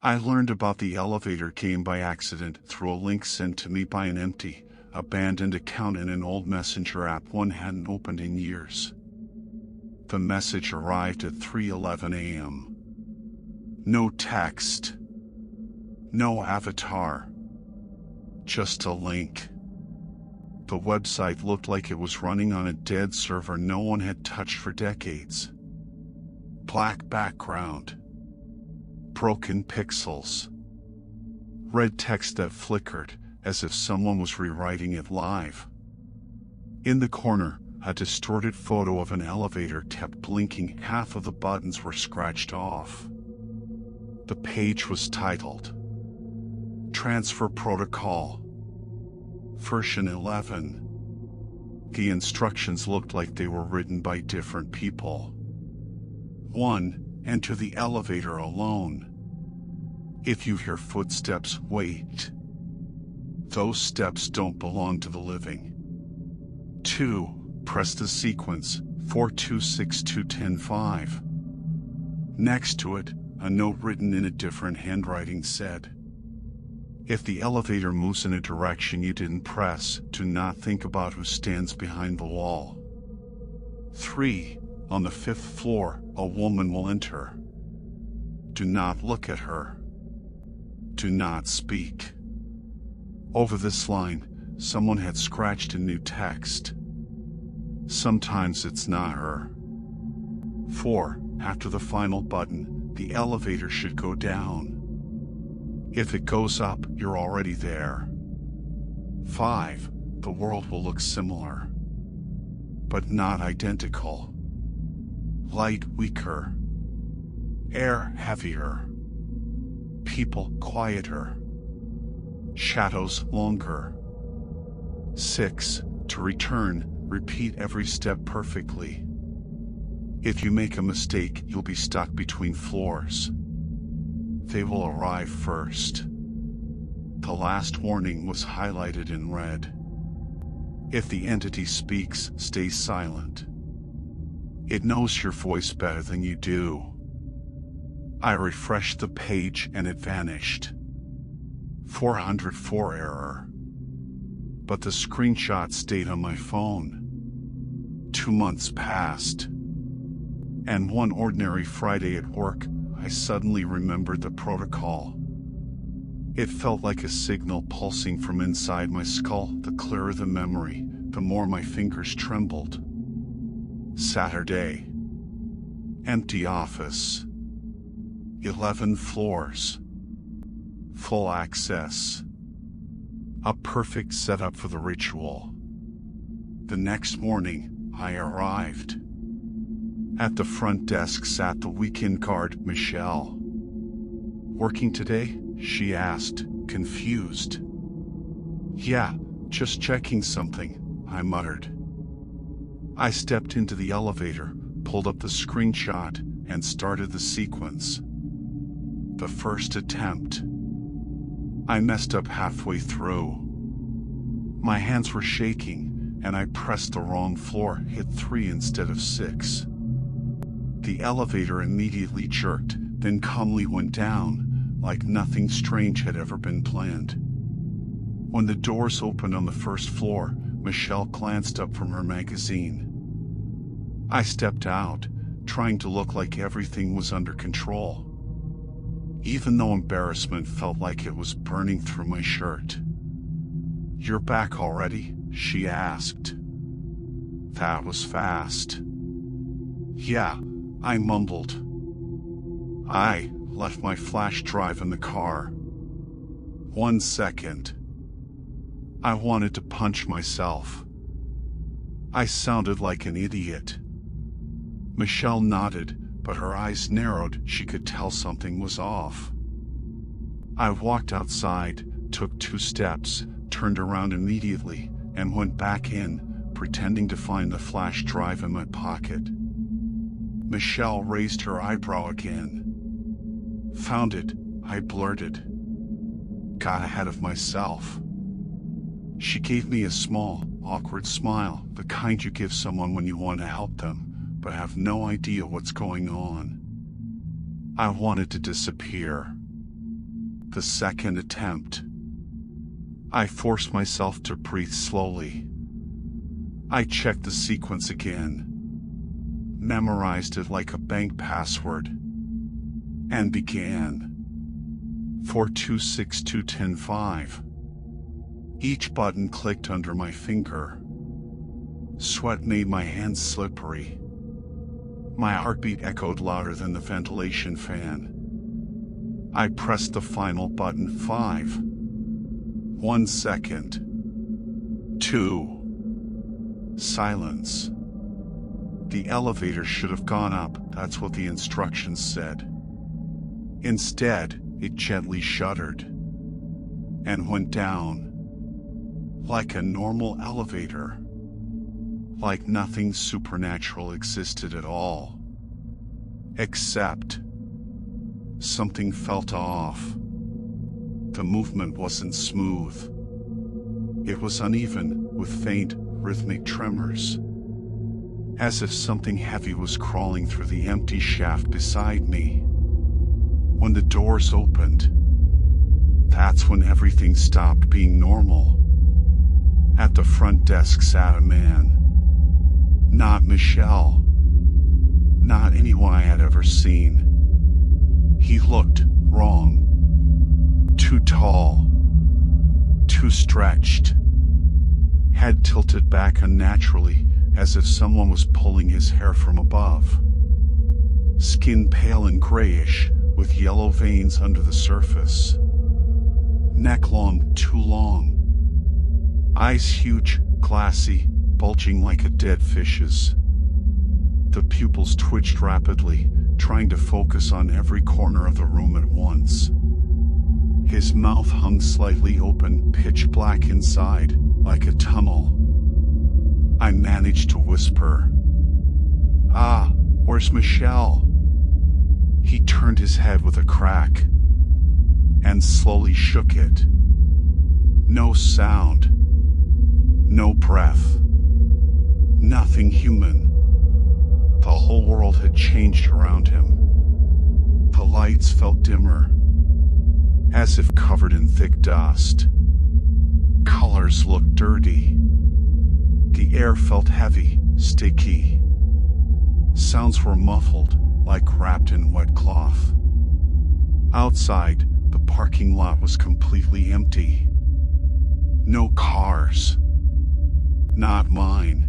I learned about the elevator game by accident through a link sent to me by an empty, abandoned account in an old messenger app one hadn't opened in years. The message arrived at 3:11 a.m. No text. No avatar. Just a link. The website looked like it was running on a dead server no one had touched for decades. Black background. Broken pixels. Red text that flickered, as if someone was rewriting it live. In the corner, a distorted photo of an elevator kept blinking. Half of the buttons were scratched off. The page was titled Transfer Protocol Version 11. The instructions looked like they were written by different people. 1. Enter the elevator alone. If you hear footsteps, wait. Those steps don't belong to the living. 2. Press the sequence 4262105. Next to it, a note written in a different handwriting said, if the elevator moves in a direction you didn't press, do not think about who stands behind the wall. 3. On the 5th floor, a woman will enter. Do not look at her. Do not speak. Over this line, someone had scratched in new text. Sometimes it's not her. 4. After the final button, the elevator should go down. If it goes up, you're already there. 5. The world will look similar, but not identical. Light weaker. Air heavier. People quieter. Shadows longer. 6. To return, repeat every step perfectly. If you make a mistake, you'll be stuck between floors. They will arrive first. The last warning was highlighted in red. If the entity speaks, stay silent. It knows your voice better than you do. I refreshed the page and it vanished. 404 error. But the screenshot stayed on my phone. 2 months passed. And one ordinary Friday at work, I suddenly remembered the protocol. It felt like a signal pulsing from inside my skull. The clearer the memory, the more my fingers trembled. Saturday. Empty office. 11 floors. Full access. A perfect setup for the ritual. The next morning, I arrived. At the front desk sat the weekend guard, Michelle. Working today? She asked, confused. Yeah, just checking something, I muttered. I stepped into the elevator, pulled up the screenshot, and started the sequence. The first attempt. I messed up halfway through. My hands were shaking, and I pressed the wrong floor, hit 3 instead of 6. The elevator immediately jerked, then calmly went down, like nothing strange had ever been planned. When the doors opened on the first floor, Michelle glanced up from her magazine. I stepped out, trying to look like everything was under control, even though embarrassment felt like it was burning through my shirt. You're back already? She asked. That was fast. Yeah, I mumbled. I left my flash drive in the car. 1 second. I wanted to punch myself. I sounded like an idiot. Michelle nodded, but her eyes narrowed. She could tell something was off. I walked outside, took 2 steps, turned around immediately, and went back in, pretending to find the flash drive in my pocket. Michelle raised her eyebrow again. Found it, I blurted. Got ahead of myself. She gave me a small, awkward smile, the kind you give someone when you want to help them, but have no idea what's going on. I wanted to disappear. The second attempt. I forced myself to breathe slowly. I checked the sequence again, memorized it like a bank password, and began. 4262105. Each button clicked under my finger. Sweat made my hands slippery. My heartbeat echoed louder than the ventilation fan. I pressed the final button. 5. 1 second. 2. Silence. The elevator should have gone up, that's what the instructions said. Instead, it gently shuddered and went down. Like a normal elevator. Like nothing supernatural existed at all. Except something felt off. The movement wasn't smooth. It was uneven, with faint, rhythmic tremors. As if something heavy was crawling through the empty shaft beside me. When the doors opened, that's when everything stopped being normal. At the front desk sat a man. Not Michelle. Not anyone I had ever seen. He looked wrong. Too tall. Too stretched. Head tilted back unnaturally, as if someone was pulling his hair from above. Skin pale and grayish, with yellow veins under the surface. Neck long, too long. Eyes huge, glassy, bulging like a dead fish's. The pupils twitched rapidly, trying to focus on every corner of the room at once. His mouth hung slightly open, pitch black inside, like a tunnel. I managed to whisper, "Ah, where's Michelle?" He turned his head with a crack and slowly shook it. No sound. No breath. Nothing human. The whole world had changed around him. The lights felt dimmer, as if covered in thick dust. Colors looked dirty. The air felt heavy, sticky. Sounds were muffled, like wrapped in wet cloth. Outside, the parking lot was completely empty. No cars. Not mine.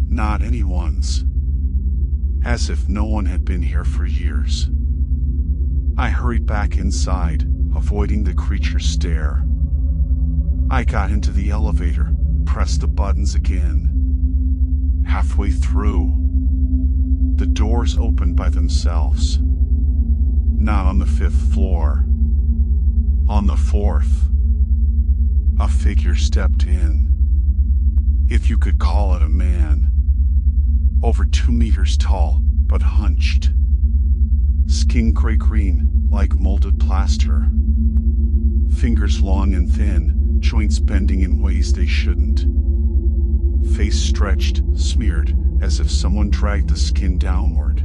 Not anyone's. As if no one had been here for years. I hurried back inside, avoiding the creature's stare. I got into the elevator, pressed the buttons again. Halfway through, the doors opened by themselves. Not on the 5th floor. On the 4th. A figure stepped in. If you could call it a man. Over 2 meters tall, but hunched. Skin gray-green, like molded plaster. Fingers long and thin, joints bending in ways they shouldn't. Face stretched, smeared, as if someone dragged the skin downward.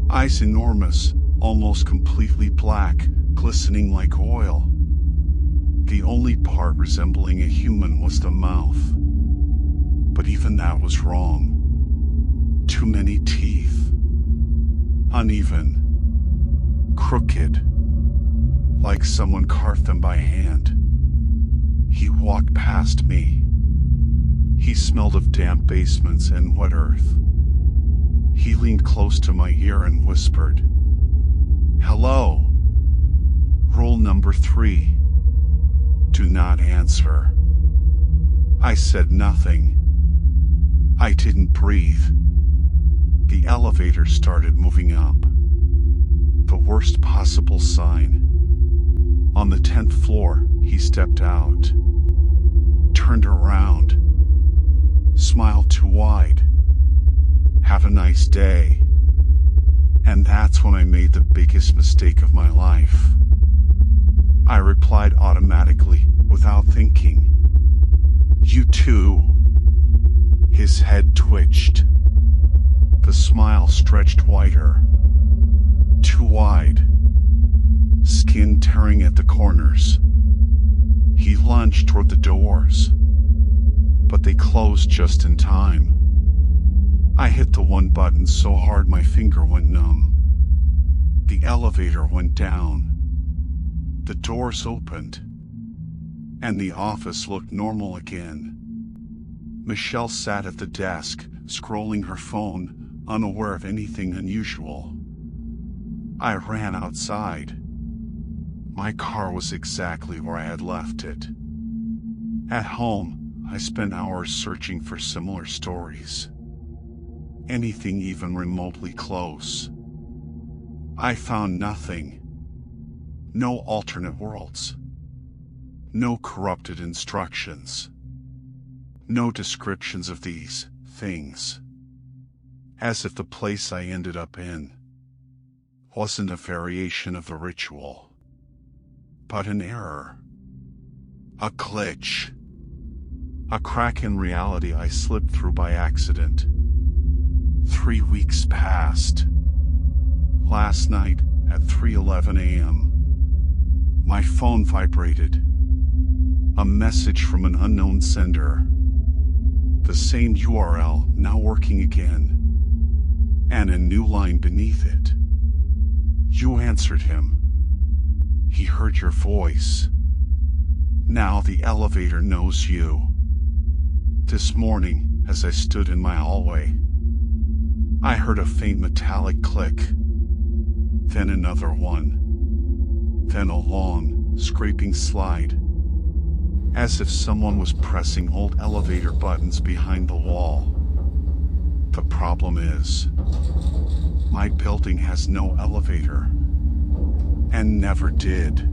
Eyes enormous, almost completely black, glistening like oil. The only part resembling a human was the mouth. But even that was wrong. Too many teeth. Uneven. Crooked. Like someone carved them by hand. He walked past me. He smelled of damp basements and wet earth. He leaned close to my ear and whispered, "Hello. Rule number 3. Do not answer." I said nothing. I didn't breathe. The elevator started moving up. The worst possible sign. On the 10th floor, he stepped out. Turned around. Smiled too wide. "Have a nice day." And that's when I made the biggest mistake of my life. I replied automatically, without thinking. "You too." His head twitched. The smile stretched wider. Too wide. Skin tearing at the corners. He lunged toward the doors, but they closed just in time. I hit the one button so hard my finger went numb. The elevator went down. The doors opened, and the office looked normal again. Michelle sat at the desk, scrolling her phone, unaware of anything unusual. I ran outside. My car was exactly where I had left it. At home, I spent hours searching for similar stories. Anything even remotely close. I found nothing. No alternate worlds. No corrupted instructions. No descriptions of these things. As if the place I ended up in wasn't a variation of the ritual, but an error. A glitch. A crack in reality I slipped through by accident. 3 weeks passed. Last night at 3:11 a.m., my phone vibrated. A message from an unknown sender. The same URL now working again. And a new line beneath it. You answered him. He heard your voice. Now the elevator knows you. This morning, as I stood in my hallway, I heard a faint metallic click. Then another one. Then a long, scraping slide. As if someone was pressing old elevator buttons behind the wall. The problem is, my building has no elevator. And never did.